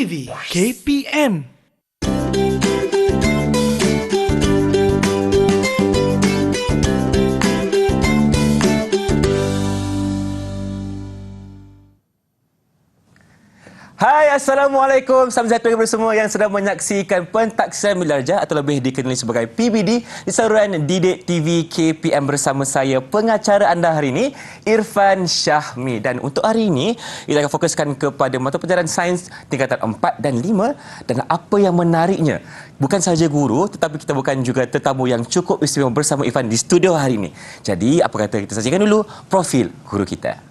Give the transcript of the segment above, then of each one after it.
TV KPM. Hai, Assalamualaikum. Salam sejahtera kepada semua yang sedang menyaksikan Pentaksiran Bilik Darjah atau lebih dikenali sebagai PBD di saluran Didik TV KPM bersama saya, pengacara anda hari ini, Irfan Syahmi. Dan untuk hari ini, kita akan fokuskan kepada mata pelajaran sains tingkatan 4 dan 5. Dan apa yang menariknya, bukan sahaja guru tetapi kita bukan juga tetamu yang cukup istimewa bersama Irfan di studio hari ini. Jadi, apa kata kita saksikan dulu profil guru kita.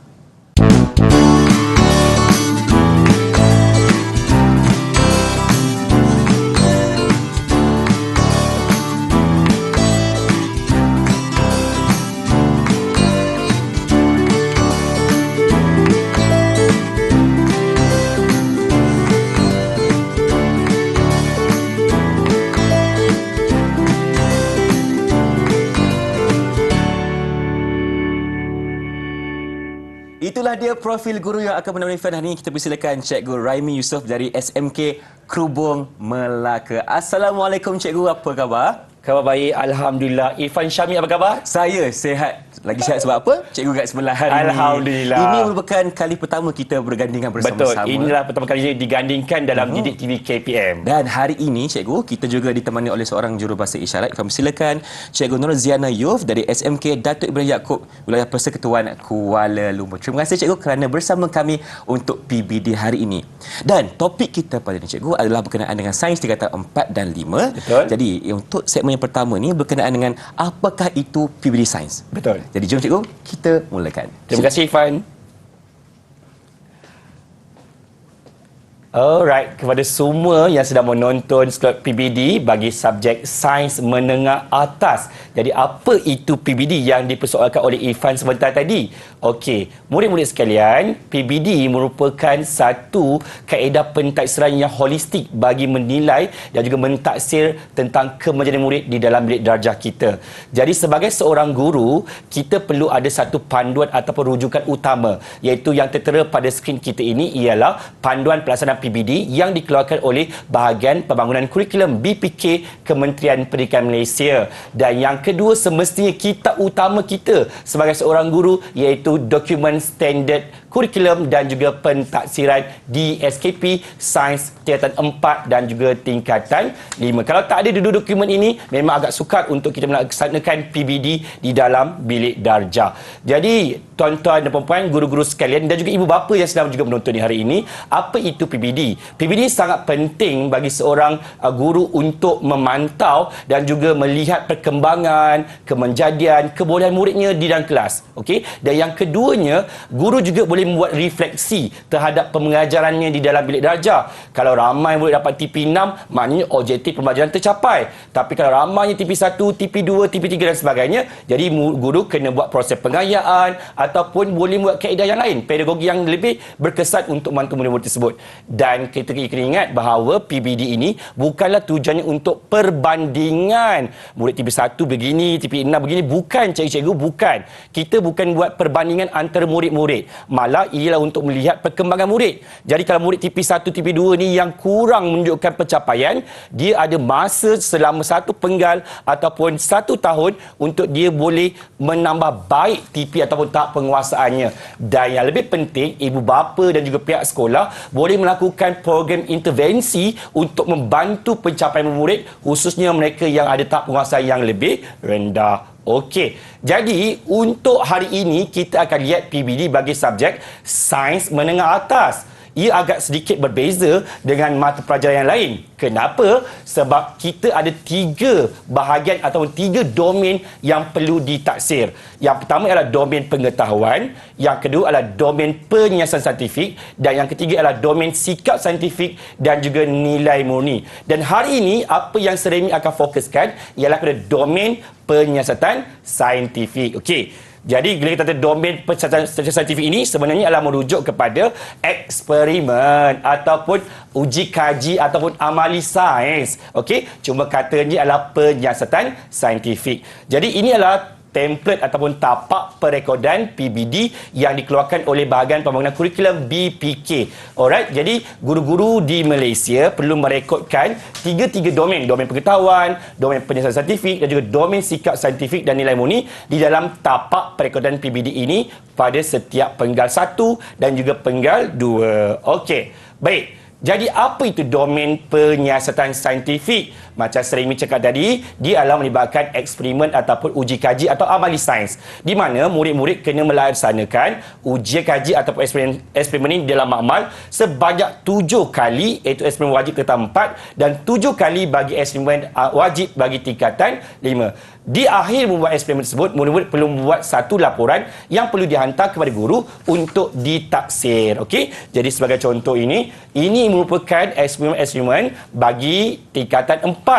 Itulah dia profil guru yang akan menemani Irfan hari ini. Kita persilakan Cikgu Raimi Yusof dari SMK Krubong Melaka. Assalamualaikum Cikgu, apa khabar? Khabar baik, Alhamdulillah. Irfan Syahmi, apa khabar? Saya sihat. Lagi sihat sebab apa? Cikgu kat sebelah hari ini. Alhamdulillah. Ini merupakan kali pertama kita bergandingan bersama-sama. Betul, inilah pertama kali digandingkan dalam Didik TV KPM. Dan hari ini, Cikgu, kita juga ditemani oleh seorang jurubahasa isyarat. Kami silakan Cikgu Nur Ziana Yuf dari SMK Datuk Ibrahim Yaakob, Wilayah Persekutuan Kuala Lumpur. Terima kasih Cikgu kerana bersama kami untuk PBD hari ini. Dan topik kita pada ini, Cikgu, adalah berkenaan dengan sains tingkatan 4 dan 5. Betul. Jadi, untuk segmen yang pertama ni berkenaan dengan apakah itu PBD sains. Betul. Jadi, jom Cikgu, kita mulakan. Terima kasih Irfan. Alright, kepada semua yang sedang menonton slot PBD bagi subjek sains menengah atas. Jadi apa itu PBD yang dipersoalkan oleh Irfan sebentar tadi? Okey, murid-murid sekalian, PBD merupakan satu kaedah pentaksiran yang holistik bagi menilai dan juga mentaksir tentang kemajuan murid di dalam bilik darjah kita. Jadi sebagai seorang guru, kita perlu ada satu panduan ataupun rujukan utama, iaitu yang tertera pada skrin kita ini ialah panduan pelaksanaan PBD yang dikeluarkan oleh Bahagian Pembangunan Kurikulum BPK Kementerian Pendidikan Malaysia. Dan yang kedua, semestinya kitab utama kita sebagai seorang guru iaitu dokumen standard kurikulum dan juga pentaksiran DSKP Sains tingkatan 4 dan juga tingkatan 5. Kalau tak ada dua dokumen ini, memang agak sukar untuk kita melaksanakan PBD di dalam bilik darjah. Jadi, tuan-tuan dan puan-puan, guru-guru sekalian dan juga ibu bapa yang sedang juga menonton di hari ini, apa itu PBD? PBD sangat penting bagi seorang guru untuk memantau dan juga melihat perkembangan, kemenjadian, kebolehan muridnya di dalam kelas. Okey? Dan yang keduanya, guru juga boleh membuat refleksi terhadap pengajarannya di dalam bilik darjah. Kalau ramai murid dapat TP6, maknanya objektif pembelajaran tercapai. Tapi kalau ramainya TP1, TP2, TP3 dan sebagainya, jadi guru kena buat proses pengayaan ataupun boleh buat kaedah yang lain, pedagogi yang lebih berkesan untuk membantu murid-murid tersebut. Dan kita kena ingat bahawa PBD ini bukanlah tujuannya untuk perbandingan. Murid TP1 begini, TP6 begini. Bukan, cikgu-cikgu, bukan. Kita bukan buat perbandingan antara murid-murid. Malah ialah untuk melihat perkembangan murid. Jadi kalau murid TP1, TP2 ni yang kurang menunjukkan pencapaian, dia ada masa selama satu penggal ataupun satu tahun untuk dia boleh menambah baik TP ataupun tahap penguasaannya. Dan yang lebih penting, ibu bapa dan juga pihak sekolah boleh melakukan program intervensi untuk membantu pencapaian murid, khususnya mereka yang ada tahap penguasaan yang lebih rendah. Okey, jadi untuk hari ini kita akan lihat PBD bagi subjek sains menengah atas. Ia agak sedikit berbeza dengan mata pelajaran yang lain. Kenapa? Sebab kita ada 3 bahagian ataupun 3 domain yang perlu ditaksir. Yang pertama adalah domain pengetahuan, yang kedua adalah domain penyiasan saintifik, dan yang ketiga adalah domain sikap saintifik dan juga nilai murni. Dan hari ini apa yang Seremi akan fokuskan ialah pada domain penyiasatan saintifik. Okey. Jadi bila kita kata domain penyiasatan saintifik ini sebenarnya adalah merujuk kepada eksperimen ataupun uji kaji ataupun amali sains. Okey, cuma katanya adalah penyiasatan saintifik. Jadi ini adalah template ataupun tapak perekodan PBD yang dikeluarkan oleh Bahagian Pembangunan Kurikulum BPK. Alright, jadi guru-guru di Malaysia perlu merekodkan tiga domain pengetahuan, domain penyelesaian saintifik dan juga domain sikap saintifik dan nilai murni di dalam tapak perekodan PBD ini pada setiap penggal 1 dan juga penggal 2. Okey, baik. Jadi apa itu domain penyiasatan saintifik? Macam Seremi cakap tadi, dia adalah melibatkan eksperimen ataupun uji kaji atau amali sains, di mana murid-murid kena melaksanakan uji kaji ataupun eksperimen ini dalam makmal sebanyak 7 kali, iaitu eksperimen wajib tingkatan 4 dan 7 kali bagi eksperimen wajib bagi tingkatan 5. Di akhir membuat eksperimen tersebut, murid-murid perlu membuat satu laporan yang perlu dihantar kepada guru untuk ditaksir. Okey, jadi sebagai contoh ini merupakan eksperimen bagi tingkatan 4.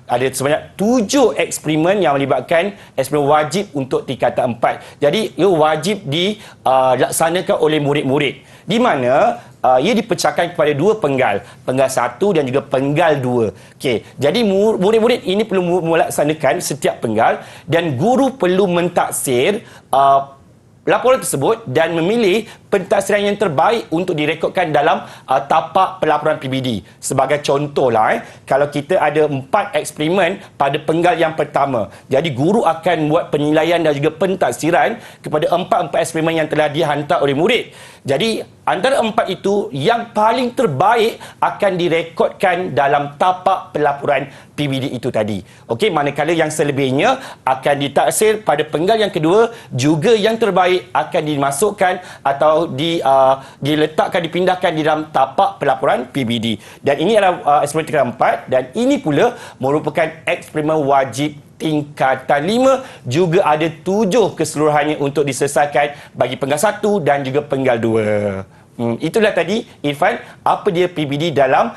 Ada sebanyak 7 eksperimen yang melibatkan eksperimen wajib untuk tingkatan 4. Jadi ia wajib dilaksanakan oleh murid-murid, di mana ia dipecahkan kepada 2 penggal 1 dan juga penggal 2. Okey, jadi murid-murid ini perlu melaksanakan setiap penggal dan guru perlu mentaksir laporan tersebut dan memilih pentaksiran yang terbaik untuk direkodkan dalam tapak pelaporan PBD. Sebagai contohlah, kalau kita ada 4 eksperimen pada penggal yang pertama, jadi guru akan buat penilaian dan juga pentaksiran kepada 4 eksperimen yang telah dihantar oleh murid. Jadi antara 4 itu yang paling terbaik akan direkodkan dalam tapak pelaporan PBD itu tadi. Okey, manakala yang selebihnya akan ditaksir pada penggal yang kedua, juga yang terbaik akan dimasukkan atau diletakkan, dipindahkan di dalam tapak pelaporan PBD. Dan ini adalah eksperimen tingkatan 4 dan ini pula merupakan eksperimen wajib tingkatan 5, juga ada 7 keseluruhannya untuk diselesaikan bagi penggal 1 dan juga penggal 2. Itulah tadi, Irfan, apa dia PBD dalam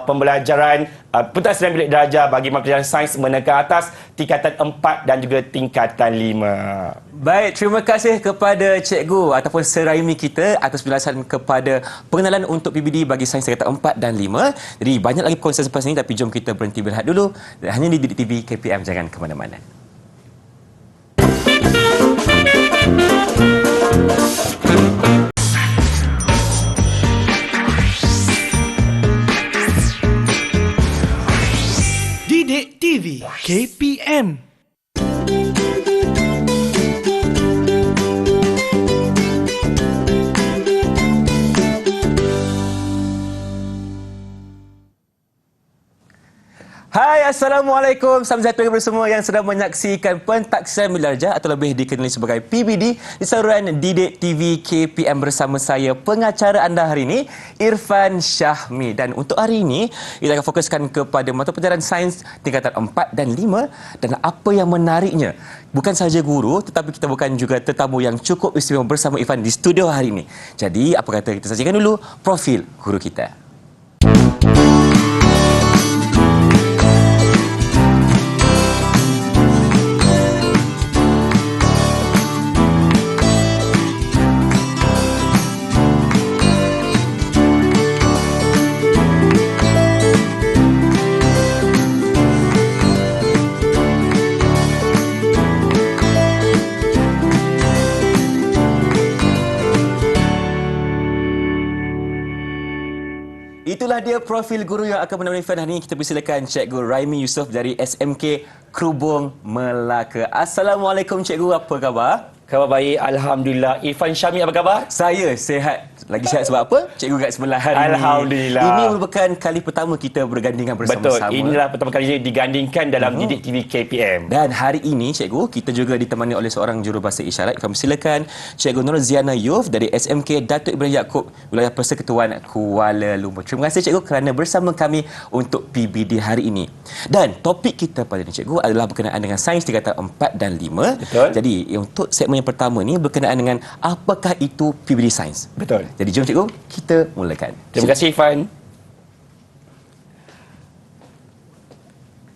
pembelajaran pentaksiran bilik darjah bagi pelajaran sains menengah ke atas tingkatan 4 dan juga tingkatan 5. Baik, terima kasih kepada cikgu ataupun Seraimi kita atas penjelasan kepada pengenalan untuk PBD bagi sains tingkatan 4 dan 5. Jadi banyak lagi perkongsian selepas ini, tapi jom kita berhenti berehat dulu. Hanya di Didik TV KPM, jangan ke mana-mana. Didik TV KPM. Hai, Assalamualaikum. Salam sejahtera kepada semua yang sedang menyaksikan pentaksiran bilik darjah atau lebih dikenali sebagai PBD di saluran Didik TV KPM bersama saya, pengacara anda hari ini, Irfan Syahmi. Dan untuk hari ini, kita akan fokuskan kepada mata pelajaran sains tingkatan 4 dan 5. Dan apa yang menariknya, bukan sahaja guru, tetapi kita bukan juga tetamu yang cukup istimewa bersama Irfan di studio hari ini. Jadi, apa kata kita saksikan dulu profil guru kita. Itulah dia profil guru yang akan menemani Irfan hari ini. Kita persilakan Cikgu Raimi Yusof dari SMK Krubong, Melaka. Assalamualaikum Cikgu, apa khabar? Khabar baik, Alhamdulillah. Irfan Syahmi, apa khabar? Saya sihat. Lagi sihat sebab apa? Cikgu kat sebelah hari ini. Alhamdulillah. Ini merupakan kali pertama kita bergandingan bersama-sama. Betul, inilah pertama kali digandingkan dalam Didik TV KPM. Dan hari ini, Cikgu, kita juga ditemani oleh seorang jurubahasa isyarat. Kami silakan Cikgu Nur Ziana Yuf dari SMK Datuk Ibrahim Yaakob, Wilayah Persekutuan Kuala Lumpur. Terima kasih Cikgu kerana bersama kami untuk PBD hari ini. Dan topik kita pada ini, Cikgu, adalah berkenaan dengan sains tingkatan 4 dan 5. Betul. Jadi, untuk segmen yang pertama ni berkenaan dengan apakah itu PBD sains. Betul. Jadi jom Cikgu, kita mulakan. Terima kasih Irfan.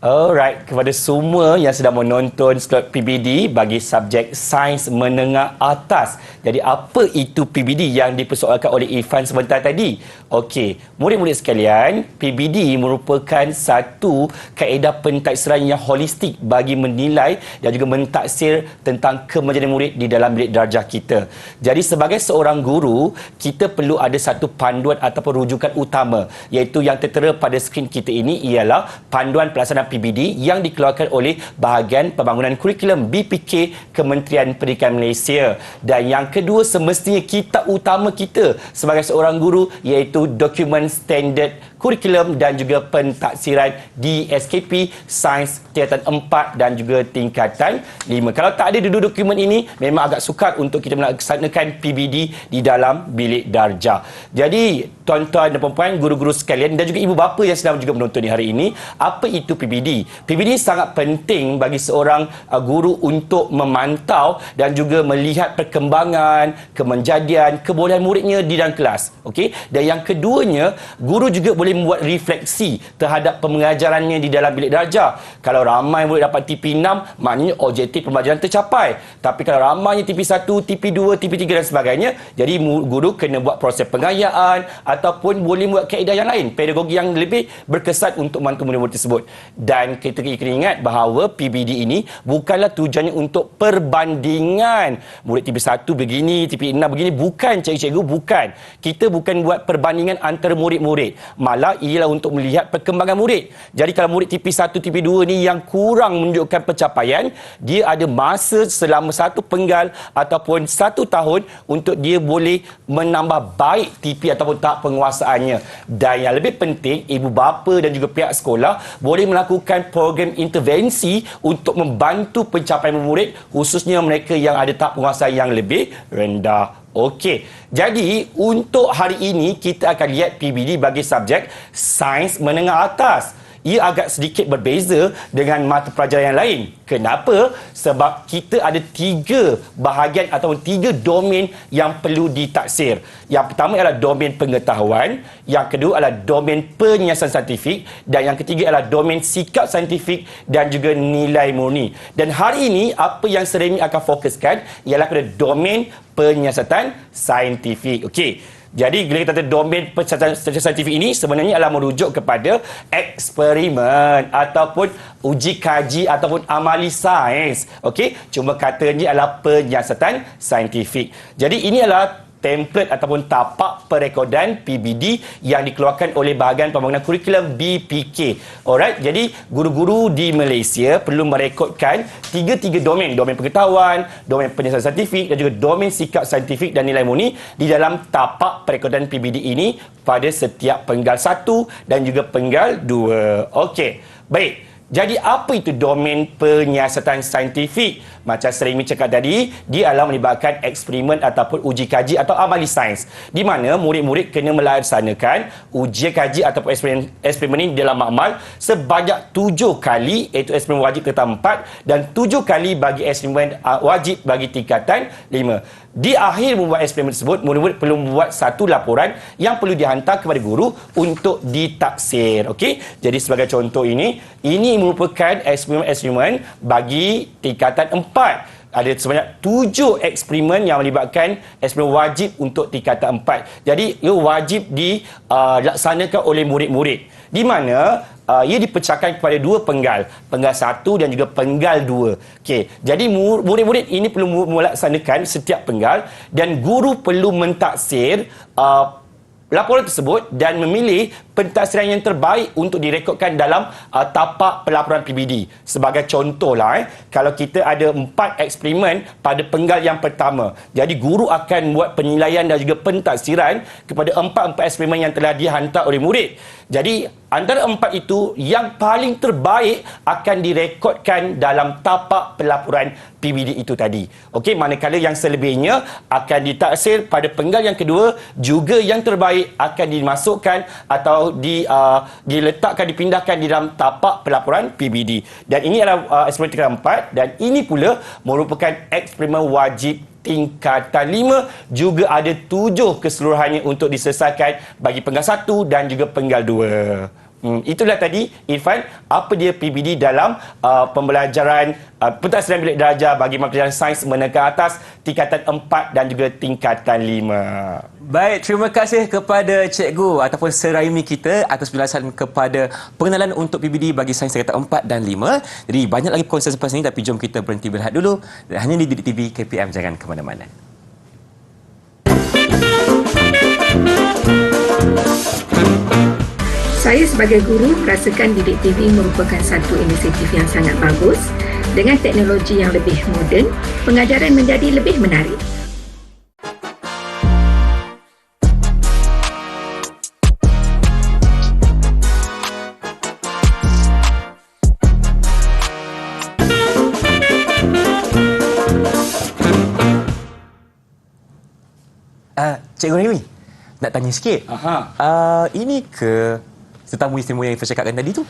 Alright, kepada semua yang sedang menonton slot PBD bagi subjek Sains Menengah Atas. Jadi apa itu PBD yang dipersoalkan oleh Irfan sebentar tadi? Okey, murid-murid sekalian, PBD merupakan satu kaedah pentaksiran yang holistik bagi menilai dan juga mentaksir tentang kemajuan murid di dalam bilik darjah kita. Jadi sebagai seorang guru, kita perlu ada satu panduan ataupun rujukan utama, iaitu yang tertera pada skrin kita ini ialah panduan pelaksanaan PBD yang dikeluarkan oleh Bahagian Pembangunan Kurikulum BPK Kementerian Pendidikan Malaysia. Dan yang kedua, semestinya kitab utama kita sebagai seorang guru iaitu Dokumen Standard Kurikulum dan juga Pentaksiran DSKP Sains Tingkatan 4 dan juga Tingkatan 5. Kalau tak ada dua dokumen ini, memang agak sukar untuk kita melaksanakan PBD di dalam bilik darjah. Jadi, tuan-tuan dan puan-puan, guru-guru sekalian dan juga ibu bapa yang sedang juga menonton di hari ini, apa itu PBD? PBD sangat penting bagi seorang guru untuk memantau dan juga melihat perkembangan, kemenjadian, kebolehan muridnya di dalam kelas. Okey? Dan yang keduanya, guru juga boleh membuat refleksi terhadap pengajarannya di dalam bilik darjah. Kalau ramai murid dapat TP6, maknanya objektif pembelajaran tercapai. Tapi kalau ramainya TP1, TP2, TP3 dan sebagainya, jadi guru kena buat proses pengayaan ataupun boleh buat kaedah yang lain, pedagogi yang lebih berkesan untuk membantu murid-murid tersebut. Dan kita kena ingat bahawa PBD ini bukanlah tujuannya untuk perbandingan. Murid TP1 begini, TP6 begini, bukan cikgu-cikgu, bukan. Kita bukan buat perbandingan antara murid-murid. Malah ialah untuk melihat perkembangan murid. Jadi kalau murid TP1, TP2 ni yang kurang menunjukkan pencapaian, dia ada masa selama satu penggal ataupun satu tahun untuk dia boleh menambah baik TP ataupun tahap penguasaannya. Dan yang lebih penting, ibu bapa dan juga pihak sekolah boleh melakukan program intervensi untuk membantu pencapaian murid, khususnya mereka yang ada tahap penguasaan yang lebih rendah. Okey, jadi untuk hari ini kita akan lihat PBD bagi subjek Sains Menengah Atas. Ia agak sedikit berbeza dengan mata pelajaran yang lain. Kenapa? Sebab kita ada 3 bahagian ataupun 3 domen yang perlu ditaksir. Yang pertama ialah domen pengetahuan, yang kedua adalah domen penyiasan saintifik dan yang ketiga adalah domen sikap saintifik dan juga nilai murni. Dan hari ini apa yang Seremi akan fokuskan ialah pada domen penyiasatan saintifik. Okey. Jadi bila kita kata domen penyiasatan saintifik ini sebenarnya adalah merujuk kepada eksperimen ataupun uji kaji ataupun amali sains. Okey, cuma katanya adalah penyiasatan saintifik. Jadi ini adalah template ataupun tapak perekodan PBD yang dikeluarkan oleh Bahagian Pembangunan Kurikulum BPK. Alright, jadi guru-guru di Malaysia perlu merekodkan 3 domen. Domen pengetahuan, domen penyiasatan saintifik dan juga domen sikap saintifik dan nilai murni di dalam tapak perekodan PBD ini pada setiap penggal 1 dan juga penggal 2. Okey, baik. Jadi apa itu domen penyiasatan saintifik? Macam Seremi cakap tadi, dia adalah melibatkan eksperimen ataupun uji kaji atau amali sains, di mana murid-murid kena melaksanakan uji kaji ataupun eksperimen ini dalam makmal sebanyak 7 kali, iaitu eksperimen wajib tingkatan 4 dan 7 kali bagi eksperimen wajib bagi tingkatan 5. Di akhir membuat eksperimen tersebut, murid-murid perlu membuat satu laporan yang perlu dihantar kepada guru untuk ditaksir. Okey? Jadi sebagai contoh ini merupakan eksperimen bagi tingkatan 4. Ada sebanyak 7 eksperimen yang melibatkan eksperimen wajib untuk tingkatan 4. Jadi ia wajib dilaksanakan oleh murid-murid, di mana ia dipecahkan kepada 2 penggal, penggal 1 dan juga penggal 2. Okey, jadi murid-murid ini perlu melaksanakan setiap penggal dan guru perlu mentaksir laporan tersebut dan memilih pentaksiran yang terbaik untuk direkodkan dalam tapak pelaporan PBD. Sebagai contohlah, kalau kita ada 4 eksperimen pada penggal yang pertama, jadi guru akan buat penilaian dan juga pentaksiran kepada 4 eksperimen yang telah dihantar oleh murid. Jadi antara 4 itu yang paling terbaik akan direkodkan dalam tapak pelaporan PBD itu tadi. Okey, manakala yang selebihnya akan ditaksir pada penggal yang kedua, juga yang terbaik akan dimasukkan atau diletakkan, dipindahkan di dalam tapak pelaporan PBD. Dan ini adalah eksperimen tingkatan 4 dan ini pula merupakan eksperimen wajib tingkatan 5, juga ada 7 keseluruhannya untuk diselesaikan bagi penggal 1 dan juga penggal 2. Itulah tadi Irfan, apa dia PBD dalam pembelajaran pentadbiran bilik darjah bagi pelajaran sains menengah atas tingkatan 4 dan juga tingkatan 5. Baik, terima kasih kepada cikgu ataupun Seraimi kita atas penjelasan kepada pengenalan untuk PBD bagi sains tingkatan 4 dan 5. Jadi banyak lagi perkongsian selepas ini, tapi jom kita berhenti berehat dulu. Dan hanya di Didik TV KPM, jangan ke mana-mana. Saya sebagai guru merasakan Didik TV merupakan satu inisiatif yang sangat bagus. Dengan teknologi yang lebih moden, pengajaran menjadi lebih menarik. Cikgu Rimi, nak tanya sikit. Ini ke tetamu istimewa yang Irfan cakapkan tadi tu?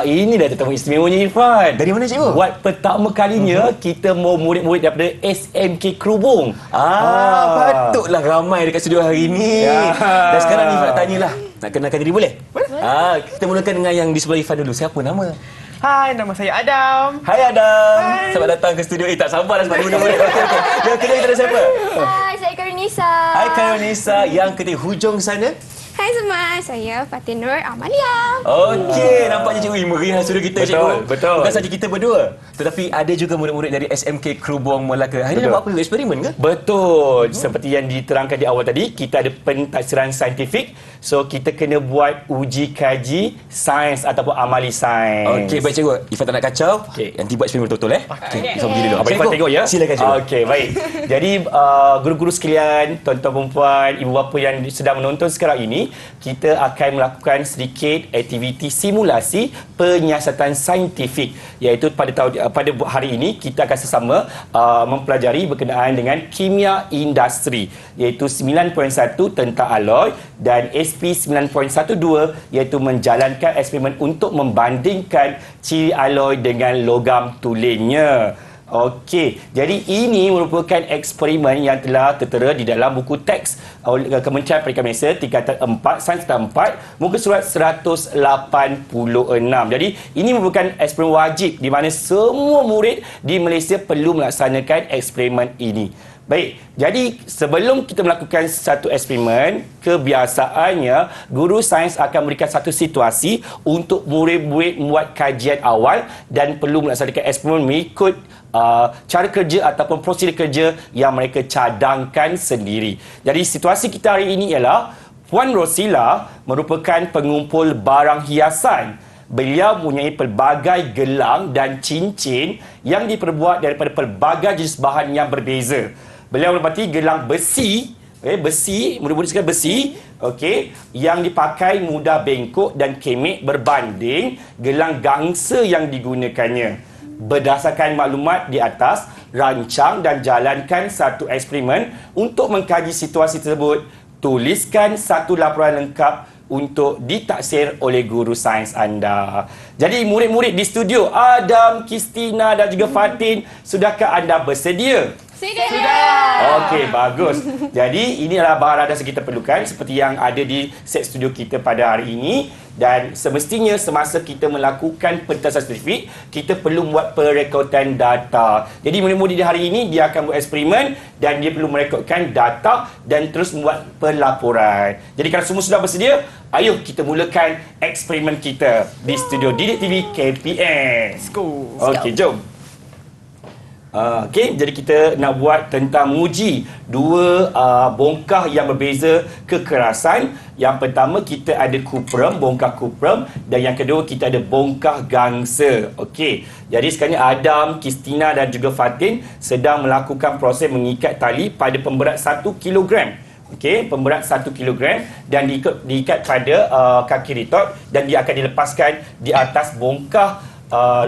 Ini dah tetamu istimewanya Irfan. Dari mana cikgu? Buat pertama kalinya kita mau murid-murid daripada SMK Kerubung. Patutlah ramai dekat studio hari ini. Dan sekarang Irfan nak tanyalah. Nak kenalkan diri boleh? Kita mulakan dengan yang di sebelah Irfan dulu. Siapa nama? Hai, nama saya Adam. Hai Adam. Hai. Selamat datang ke studio. Tak sabar dah sebab murid-murid. Okey. Yang kedua kita ada siapa? Hai, saya Karunisa. Hai Karunisa. Yang ketiga hujung sana. Hai semua, saya Fatin Nur Amalia. Okey, nampaknya cikgu meriah studio kita, cikgu. Betul. Bukan saja kita berdua, tetapi ada juga murid-murid dari SMK Kerubung Melaka. Hari ni nak buat apa? Eksperimen ke? Betul. Seperti yang diterangkan di awal tadi, kita ada pentadbiran saintifik. So, kita kena buat uji kaji sains ataupun amali sains. Okey, baik cikgu. Ifan tak nak kacau. Okey. Nanti buat eksperimen betul-betul Okey, Ifan pergi dulu. Abang Irfan tengok ya. Silakan cikgu. Okey, baik. Jadi guru-guru sekalian, tuan-tuan perempuan, ibu bapa yang sedang menonton sekarang ini, kita akan melakukan sedikit aktiviti simulasi penyiasatan saintifik, iaitu pada hari ini kita akan sesama mempelajari berkenaan dengan kimia industri, iaitu 9.1 tentang alloy dan SP 9.12 iaitu menjalankan eksperimen untuk membandingkan ciri alloy dengan logam tulennya. Okey, jadi ini merupakan eksperimen yang telah tertera di dalam buku teks oleh Kementerian Pendidikan Malaysia tingkatan 4, sains tingkatan 4, muka surat 186. Jadi ini merupakan eksperimen wajib di mana semua murid di Malaysia perlu melaksanakan eksperimen ini. Baik, jadi sebelum kita melakukan satu eksperimen, kebiasaannya guru sains akan memberikan satu situasi untuk murid-murid membuat kajian awal dan perlu melaksanakan eksperimen mengikut cara kerja ataupun prosedur kerja yang mereka cadangkan sendiri. Jadi situasi kita hari ini ialah Puan Rosila merupakan pengumpul barang hiasan. Beliau mempunyai pelbagai gelang dan cincin yang diperbuat daripada pelbagai jenis bahan yang berbeza. Beliau mendapati gelang besi, murid-murid sekalian besi, yang dipakai mudah bengkok dan kemek berbanding gelang gangsa yang digunakannya. Berdasarkan maklumat di atas, rancang dan jalankan satu eksperimen untuk mengkaji situasi tersebut. Tuliskan satu laporan lengkap untuk ditaksir oleh guru sains anda. Jadi murid-murid di studio, Adam, Kristina dan juga Fatin, sudahkah anda bersedia? Sudah. Okey, bagus. Jadi inilah bahan dasar kita perlukan seperti yang ada di set studio kita pada hari ini, dan semestinya semasa kita melakukan pentadbiran saintifik, kita perlu membuat perekodan data. Jadi murid-murid di hari ini dia akan buat eksperimen dan dia perlu merekodkan data dan terus membuat pelaporan. Jadi kalau semua sudah bersedia, ayo kita mulakan eksperimen kita di studio Didik TV KPM. Let's go. Okey, jom. Jadi kita nak buat tentang menguji dua bongkah yang berbeza kekerasan. Yang pertama kita ada kuprum, bongkah kuprum, dan yang kedua kita ada bongkah gangsa. Okey. Jadi sekarang Adam, Kristina dan juga Fatin sedang melakukan proses mengikat tali pada pemberat 1 kilogram. Okey, pemberat 1 kilogram dan diikat pada kaki ritot dan dia akan dilepaskan di atas bongkah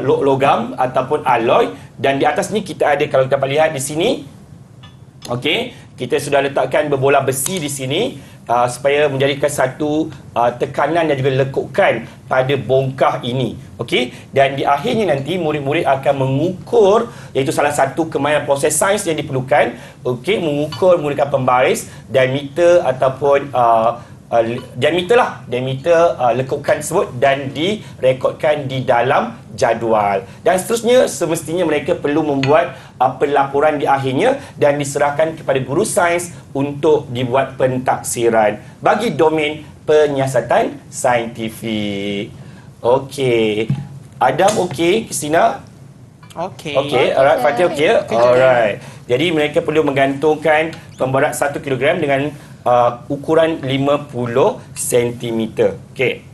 logam ataupun alloy, dan di atas ni kita ada, kalau kita dapat lihat di sini, okey, kita sudah letakkan berbola besi di sini supaya menjadikan satu tekanan dan juga lekukan pada bongkah ini. Okey, dan di akhirnya nanti murid-murid akan mengukur, iaitu salah satu kemahiran proses sains yang diperlukan, okey, mengukur menggunakan pembaris, diameter ataupun diameter lekukan tersebut dan direkodkan di dalam jadual. Dan seterusnya semestinya mereka perlu membuat pelaporan di akhirnya dan diserahkan kepada guru sains untuk dibuat pentaksiran bagi domain penyiasatan saintifik. Okey. Adam okey, Christina? Okey. Okey, alright, Fatih okey. Alright. Jadi mereka perlu menggantungkan pemberat 1 kilogram dengan ukuran 50 cm. Okey.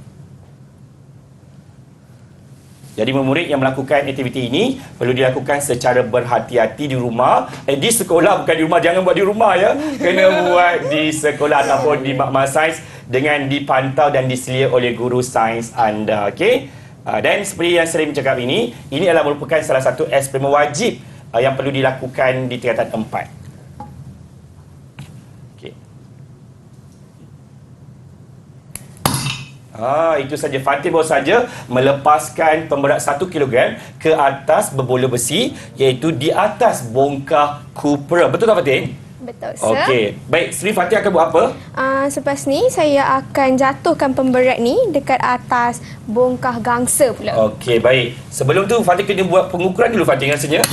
Jadi murid yang melakukan aktiviti ini perlu dilakukan secara berhati-hati di rumah. Di sekolah, bukan di rumah. Jangan buat di rumah ya. Kena buat di sekolah ataupun di makmal sains dengan dipantau dan diselia oleh guru sains anda. Okey. Dan seperti yang saya bercakap ini adalah merupakan salah satu eksperimen wajib yang perlu dilakukan di tingkatan 4. Itu saja. Fatih baru saja melepaskan pemberat 1 kg ke atas berbola besi, iaitu di atas bongkah Cupra. Betul tak Fatih? Betul, sir. Okey. Baik, Sri Fatih akan buat apa? Selepas ni, saya akan jatuhkan pemberat ni dekat atas bongkah gangsa pula. Okey, baik. Sebelum tu, Fatih kena buat pengukuran dulu, Fatih, rasanya.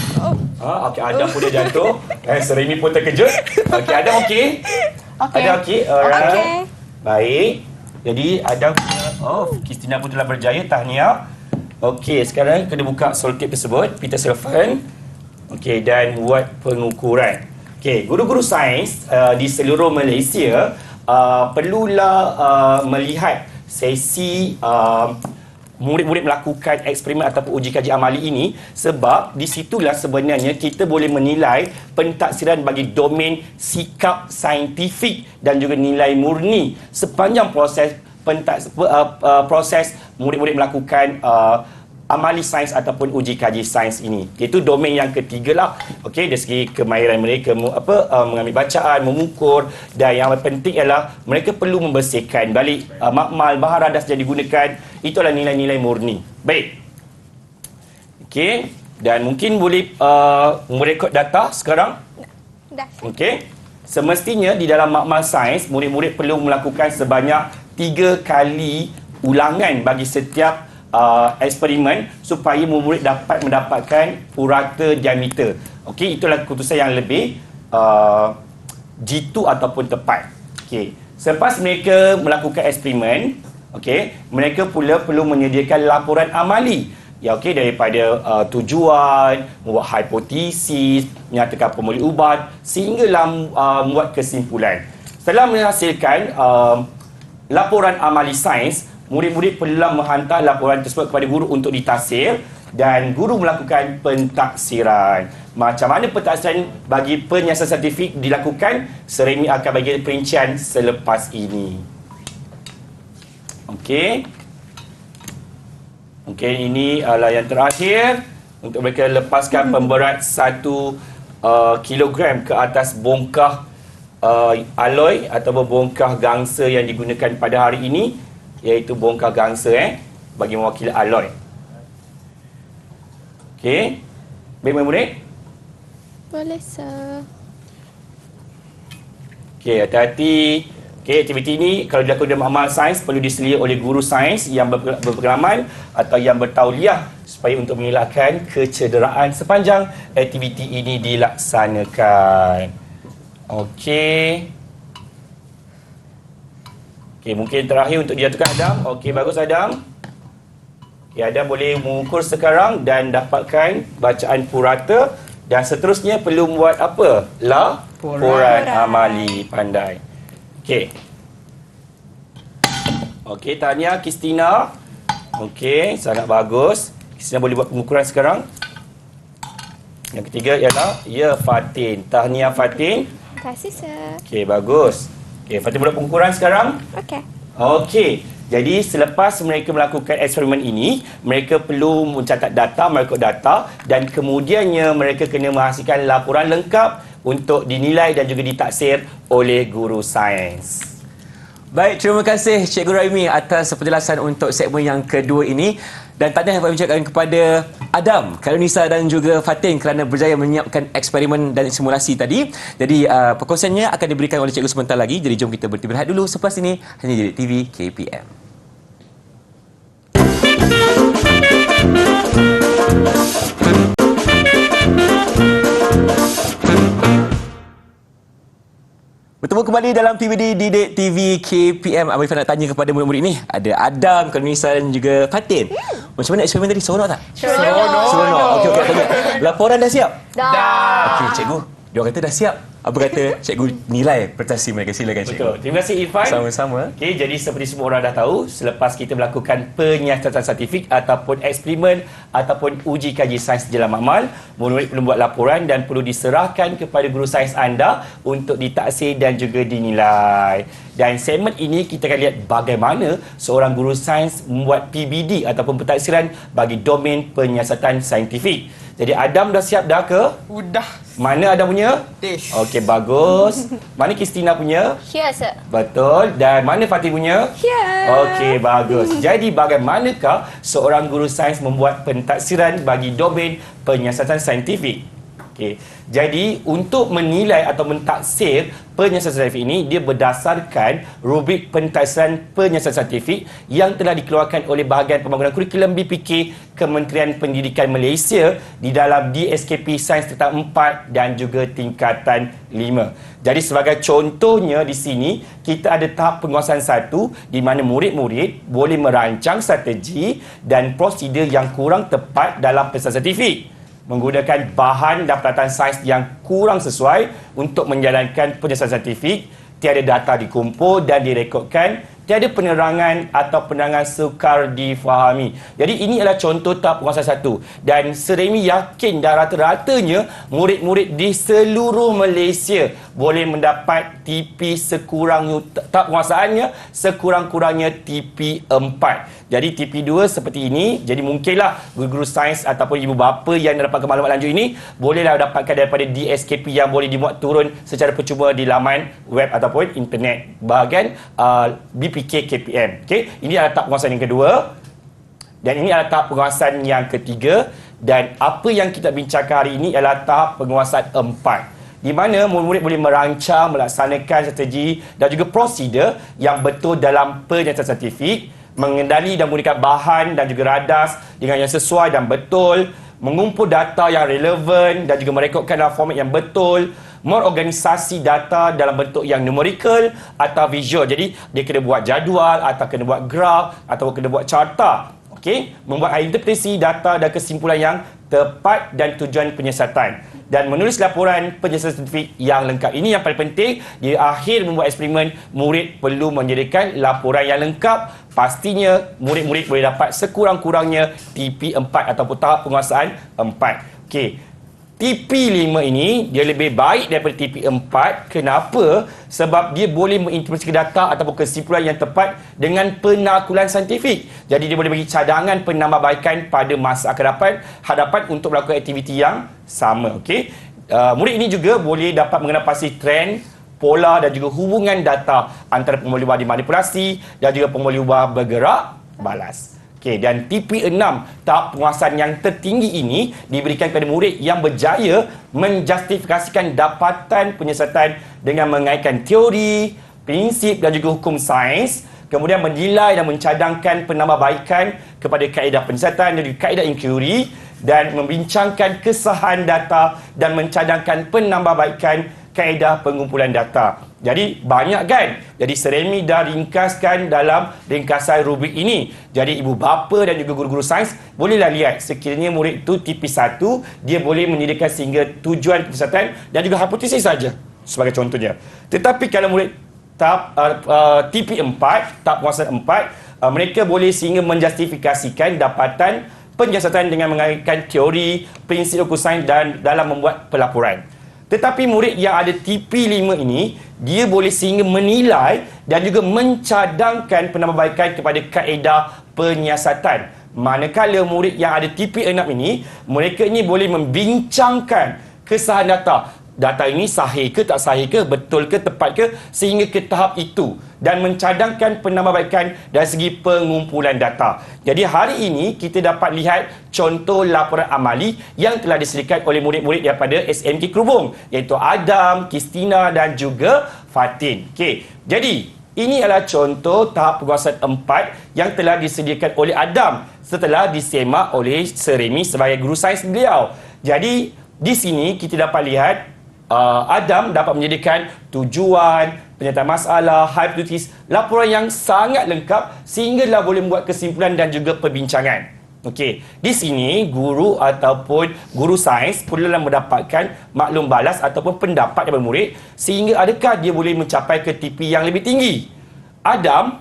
Okey, Adam pun dah jatuh. Seremi pun terkejut. Okey, Adam okey? Adam okey? Alright. Okey. Baik. Jadi Adam Christina pun telah berjaya, tahniah. Okey, sekarang kena buka selotip tersebut, Peter Sullivan. Okey, dan buat pengukuran. Okey, guru-guru sains di seluruh Malaysia perlulah melihat sesi murid-murid melakukan eksperimen ataupun uji kaji amali ini, sebab di situlah sebenarnya kita boleh menilai pentaksiran bagi domain sikap saintifik dan juga nilai murni sepanjang proses proses murid-murid melakukan amali sains ataupun uji kaji sains ini. Itu domain yang ketiga lah. Okey, dari segi kemahiran mereka mengambil bacaan, mengukur, dan yang penting ialah mereka perlu membersihkan balik makmal bahan radas yang digunakan. Itu adalah nilai-nilai murni. Baik. Okey, dan mungkin boleh merekod data sekarang. Dah. Okey. Semestinya di dalam makmal sains, murid-murid perlu melakukan sebanyak 3 kali ulangan bagi setiap eksperimen supaya murid dapat mendapatkan purata diameter. Okey, itulah keputusan yang lebih jitu ataupun tepat. Okey, selepas mereka melakukan eksperimen, okey, mereka pula perlu menyediakan laporan amali. Ya, okey, daripada tujuan, membuat hipotesis, menyatakan formula ubat sehinggalah membuat kesimpulan. Setelah menghasilkan laporan amali sains, murid-murid perlulah menghantar laporan tersebut kepada guru untuk ditaksir dan guru melakukan pentaksiran. Macam mana pentaksiran bagi penyiasatan saintifik dilakukan? Seremi akan bagi perincian selepas ini. Okey. Okey, ini adalah yang terakhir untuk mereka lepaskan pemberat 1 kilogram ke atas bongkah alloy ataupun bongkah gangsa yang digunakan pada hari ini, iaitu bongkah gangsa bagi mewakili alloy. Okey. Baik, murid? Boleh, sir. Okey, hati-hati. Okey, aktiviti ini kalau dilakukan dalam amal sains perlu diselia oleh guru sains yang berpengalaman atau yang bertauliah supaya untuk mengelakkan kecederaan sepanjang aktiviti ini dilaksanakan. Okey. Okey, mungkin terakhir untuk dijatuhkan Adam. Okey, bagus Adam. Okey, Adam boleh mengukur sekarang dan dapatkan bacaan purata dan seterusnya perlu membuat apa? Laporan amali. Pandai. Okey. Okey, tahniah Christina. Okey, sangat bagus. Christina boleh buat pengukuran sekarang. Yang ketiga ialah Fatin. Tahniah Fatin. Terima kasih, sir. Okey, bagus. Okey, Fatin buat pengukuran sekarang. Okey. Okey. Jadi selepas mereka melakukan eksperimen ini, mereka perlu mencatat data, merekod data dan kemudiannya mereka kena menghasilkan laporan lengkap untuk dinilai dan juga ditaksir oleh guru sains. Baik, terima kasih Cikgu Raimi atas penjelasan untuk segmen yang kedua ini. Dan tahniah kami ucapkan kepada Adam, Karunisa dan juga Fatin kerana berjaya menyiapkan eksperimen dan simulasi tadi. Jadi perkongsiannya akan diberikan oleh cikgu sebentar lagi. Jadi jom kita berhenti berehat dulu. Selepas ini hanya di TV KPM. Bertemu kembali dalam PBD Didik TV KPM. Abang Irfan nak tanya kepada murid-murid ni. Ada Adam, Karunisa dan juga Fatin. Macam mana eksperimen tadi? Seronok tak? Seronok. Okey, tanya. Laporan dah siap? Dah. Okey, cikgu. Diorang kata dah siap. Apa kata cikgu nilai prestasi mereka? Silakan cikgu. Betul. Terima kasih Irfan. Sama-sama. Okey, jadi seperti semua orang dah tahu, selepas kita melakukan penyiasatan saintifik ataupun eksperimen ataupun uji kaji sains dalam amal, murid perlu buat laporan dan perlu diserahkan kepada guru sains anda untuk ditaksir dan juga dinilai. Dan segmen ini kita akan lihat bagaimana seorang guru sains membuat PBD ataupun pentaksiran bagi domain penyiasatan saintifik. Jadi Adam dah siap dah ke? Udah. Mana Adam punya? This. Okey, bagus. Mana Kristina punya? Here, sir. Betul. Dan mana Fatih punya? Here. Okey, bagus. Jadi bagaimanakah seorang guru sains membuat pentaksiran bagi domain penyiasatan saintifik? Okey. Jadi untuk menilai atau mentaksir penyiasatan saintifik ini, dia berdasarkan rubrik pentaksiran penyiasatan saintifik yang telah dikeluarkan oleh Bahagian Pembangunan Kurikulum BPK Kementerian Pendidikan Malaysia di dalam DSKP Sains Tingkatan 4 dan juga Tingkatan 5. Jadi sebagai contohnya di sini, kita ada tahap penguasaan 1 di mana murid-murid boleh merancang strategi dan prosedur yang kurang tepat dalam penyiasatan saintifik, menggunakan bahan dan peralatan sains yang kurang sesuai untuk menjalankan penyiasatan saintifik, tiada data dikumpul dan direkodkan, tiada penerangan atau penerangan sukar difahami. Jadi ini adalah contoh tahap penguasaan 1. Dan Seremi yakin dan rata-ratanya murid-murid di seluruh Malaysia boleh mendapat TP tahap penguasaannya sekurang-kurangnya TP 4. Jadi TP 2 seperti ini. Jadi mungkinlah guru-guru sains ataupun ibu bapa yang dapatkan maklumat lanjut ini bolehlah dapatkan daripada DSKP yang boleh dimuat turun secara percuma di laman web ataupun internet bahagian BPK KPM. Okey, ini adalah tahap penguasaan yang kedua dan ini adalah tahap penguasaan yang ketiga, dan apa yang kita bincangkan hari ini adalah tahap penguasaan 4, di mana murid-murid boleh merancang, melaksanakan strategi dan juga prosedur yang betul dalam penyiasatan saintifik, mengendali dan menggunakan bahan dan juga radas dengan yang sesuai dan betul, mengumpul data yang relevan dan juga merekodkan dalam format yang betul, mengorganisasi data dalam bentuk yang numerical atau visual. Jadi dia kena buat jadual atau kena buat graf atau kena buat carta. Okey, membuat interpretasi data dan kesimpulan yang tepat dan tujuan penyiasatan, dan menulis laporan penyiasatan saintifik yang lengkap. Ini yang paling penting. Di akhir membuat eksperimen, murid perlu menyediakan laporan yang lengkap. Pastinya murid-murid boleh dapat sekurang-kurangnya TP 4 ataupun tahap penguasaan 4. Okey. TP 5 ini dia lebih baik daripada TP 4. Kenapa? Sebab dia boleh menginterpretasi data ataupun kesimpulan yang tepat dengan penakulan saintifik. Jadi dia boleh bagi cadangan penambahbaikan pada masa akan hadapan untuk melakukan aktiviti yang sama. Okey. Murid ini juga boleh dapat mengenal pasti trend, pola dan juga hubungan data antara pengemudi ubah dimanipulasi dan juga pengemudi ubah bergerak balas. Okey, dan TP 6, tahap penguasaan yang tertinggi ini diberikan kepada murid yang berjaya menjustifikasikan dapatan penyiasatan dengan mengaitkan teori, prinsip dan juga hukum sains, kemudian menilai dan mencadangkan penambahbaikan kepada kaedah penyiasatan dan juga kaedah inquiry, dan membincangkan kesahihan data dan mencadangkan penambahbaikan kaedah pengumpulan data. Jadi banyak kan? Jadi Seremi dah ringkaskan dalam ringkasan rubrik ini. Jadi ibu bapa dan juga guru-guru sains bolehlah lihat sekiranya murid itu TP 1, dia boleh menyediakan sehingga tujuan penyiasatan dan juga hipotesis saja sebagai contohnya. Tetapi kalau murid tahap TP 4, tahap penguasaan 4, mereka boleh sehingga menjustifikasikan dapatan penyiasatan dengan mengaitkan teori, prinsip hukum sains dan dalam membuat pelaporan. Tetapi murid yang ada TP 5 ini, dia boleh sehingga menilai dan juga mencadangkan penambahbaikan kepada kaedah penyiasatan. Manakala murid yang ada TP 6 ini, mereka ini boleh membincangkan kesahihan data, data ini sahih ke tak sahih ke, betul ke tepat ke, sehingga ke tahap itu dan mencadangkan penambahbaikan dari segi pengumpulan data. Jadi hari ini kita dapat lihat contoh laporan amali yang telah disediakan oleh murid-murid daripada SMK Kerubung, iaitu Adam, Kristina dan juga Fatin. Okey. Jadi ini adalah contoh tahap penguasaan 4 yang telah disediakan oleh Adam setelah disemak oleh Sir Remy sebagai guru sains beliau. Jadi di sini kita dapat lihat Adam dapat menyediakan tujuan, pernyataan masalah, hipotesis, laporan yang sangat lengkap sehinggalah boleh membuat kesimpulan dan juga perbincangan. Okey, di sini guru ataupun guru sains perlulah mendapatkan maklum balas ataupun pendapat daripada murid sehingga adakah dia boleh mencapai ke TP yang lebih tinggi. Adam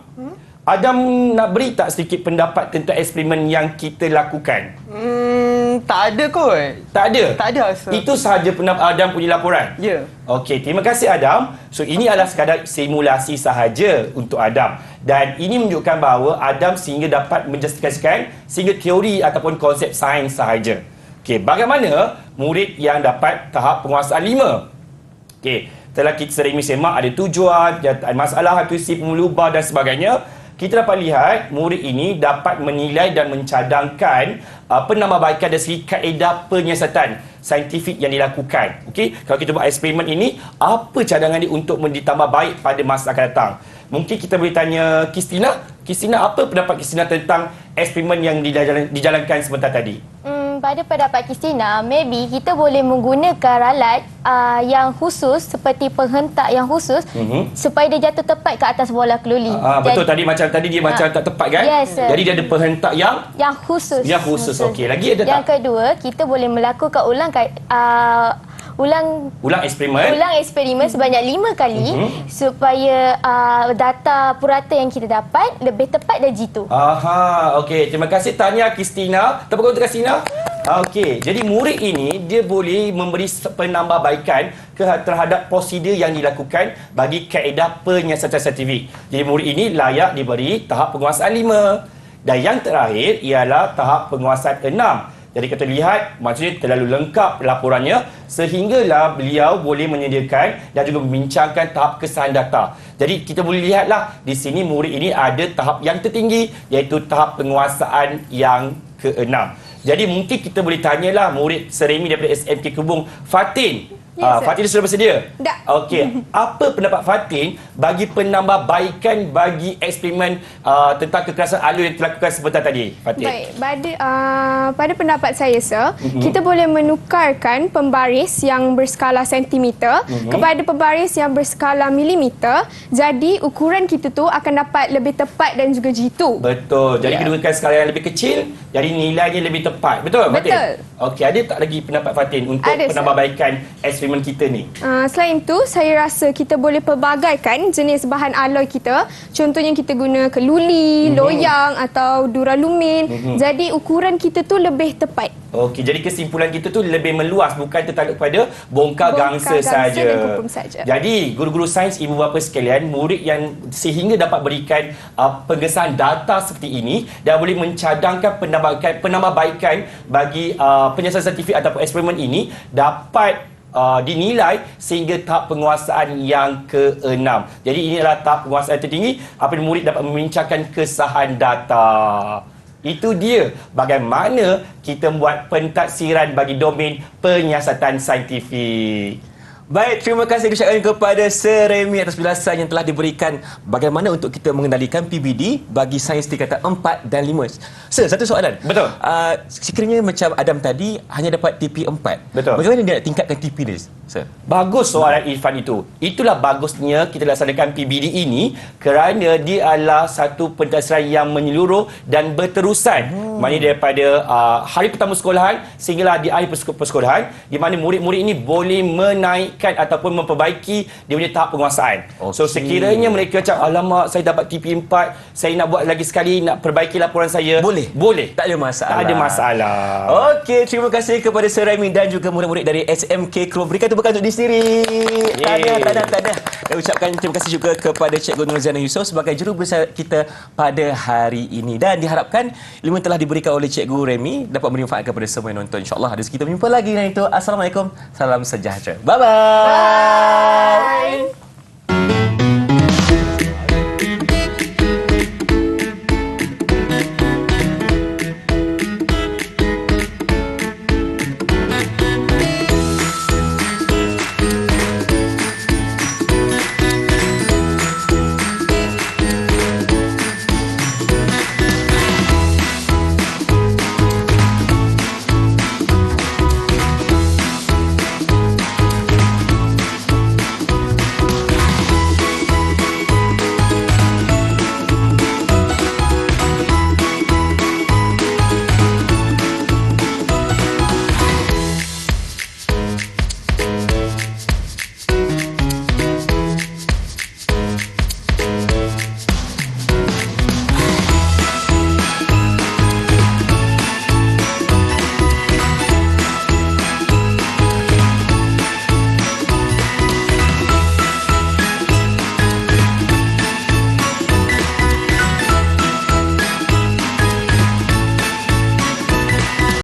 nak beri tak sedikit pendapat tentang eksperimen yang kita lakukan? Tak ada kot. Tak ada? Tak ada rasa. Itu sahaja pendapat Adam punya laporan? Ya. Okey, terima kasih Adam. So, ini adalah sekadar simulasi sahaja untuk Adam. Dan ini menunjukkan bahawa Adam sehingga dapat menjustifikasikan sehingga teori ataupun konsep sains sahaja. Okey, bagaimana murid yang dapat tahap penguasaan 5? Okey, setelah kita sering semak ada tujuan, masalah, hipotesis, pemulubah dan sebagainya, kita dapat lihat murid ini dapat menilai dan mencadangkan penambahbaikan dari segi kaedah penyiasatan saintifik yang dilakukan. Okey, kalau kita buat eksperimen ini, apa cadangan dia untuk ditambah baik pada masa akan datang? Mungkin kita boleh tanya Kristina. Kristina, apa pendapat Kristina tentang eksperimen yang dijalankan sebentar tadi? Pada pendapat Kristina, maybe kita boleh menggunakan ralat yang khusus seperti penghentak yang khusus supaya dia jatuh tepat ke atas bola keluli. Betul, tadi dia macam tak tepat kan? Yes, sir. Jadi dia ada penghentak yang khusus. Yang khusus. Okey, lagi ada tak? Yang kedua, kita boleh melakukan ulang eksperimen sebanyak 5 kali supaya data purata yang kita dapat lebih tepat dan jitu. Okey, terima kasih Tanya Kristina. Tepuk tangan untuk Kristina. Okey, jadi murid ini dia boleh memberi penambahbaikan terhadap prosedur yang dilakukan bagi kaedah penyiasatan saintifik. Jadi murid ini layak diberi tahap penguasaan 5. Dan yang terakhir ialah tahap penguasaan 6. Jadi kita lihat maksudnya terlalu lengkap laporannya sehinggalah beliau boleh menyediakan dan juga membincangkan tahap kesahan data. Jadi kita boleh lihatlah di sini murid ini ada tahap yang tertinggi iaitu tahap penguasaan yang ke-6. Jadi mungkin kita boleh tanyalah murid Sir Remy daripada SMK Kerubung, Fatin. Fatin sudah bersedia? Dah. Okey. Apa pendapat Fatin bagi penambahbaikan bagi eksperimen tentang kekerasan alur yang dilakukan sebentar tadi, Fatin? Baik, pada pendapat saya, Sir, kita boleh menukarkan pembaris yang berskala sentimeter kepada pembaris yang berskala milimeter. Jadi ukuran kita tu akan dapat lebih tepat dan juga jitu. Betul. Jadi gunakan skala yang lebih kecil, jadi nilainya lebih tepat. Betul, Fatin? Betul. Okey, ada tak lagi pendapat Fatin untuk Ada, penambahbaikan eksperimen kita ni? Selain itu, saya rasa kita boleh pelbagaikan jenis bahan alloy kita. Contohnya kita guna keluli, loyang atau duralumin. Jadi ukuran kita tu lebih tepat. Okey, jadi kesimpulan kita tu lebih meluas, bukan tertakluk pada bongkar gangsa saja. dan kupum saja. Jadi, guru-guru sains, ibu bapa sekalian, murid yang sehingga dapat berikan pengesahan data seperti ini dan boleh mencadangkan penambahbaikan bagi penyiasatan saintifik ataupun eksperimen ini dapat dinilai sehingga tahap penguasaan yang ke-6. Jadi ini adalah tahap penguasaan tertinggi apabila murid dapat membincangkan kesahan data. Itu dia bagaimana kita membuat pentaksiran bagi domain penyiasatan saintifik. Baik, terima kasih ucapkan kepada Sir Remy atas penjelasan yang telah diberikan bagaimana untuk kita mengendalikan PBD bagi sains tingkatan 4 dan 5. Sir, satu soalan. Betul. Sekiranya macam Adam tadi hanya dapat TP 4. Betul. Bagaimana dia nak tingkatkan TP dia, Sir? Bagus soalan Irfan itu. Itulah bagusnya kita laksanakan PBD ini kerana dia adalah satu pentaksiran yang menyeluruh dan berterusan. Maknanya daripada hari pertama sekolahan sehinggalah di akhir persekolahan di mana murid-murid ini boleh menaikkan ataupun memperbaiki dia punya tahap penguasaan. So sekiranya mereka macam alamak saya dapat TP 4, saya nak buat lagi sekali, nak perbaiki laporan saya. Boleh. Tak ada masalah. Tak ada masalah. Okey, terima kasih kepada Sir Remy dan juga murid-murid dari SMK Kerubung. Berikan tepukan untuk diri sendiri. Tahniah. Dan ucapkan terima kasih juga kepada Cikgu Nurziana Yusof sebagai jurubersama kita pada hari ini. Dan diharapkan ilmu yang telah diberikan oleh Cikgu Remy dapat beri manfaat kepada semua yang nonton. InsyaAllah ada kita berjumpa lagi. Dan itu, Assalamualaikum. Salam sejahtera. Bye-bye. Bye.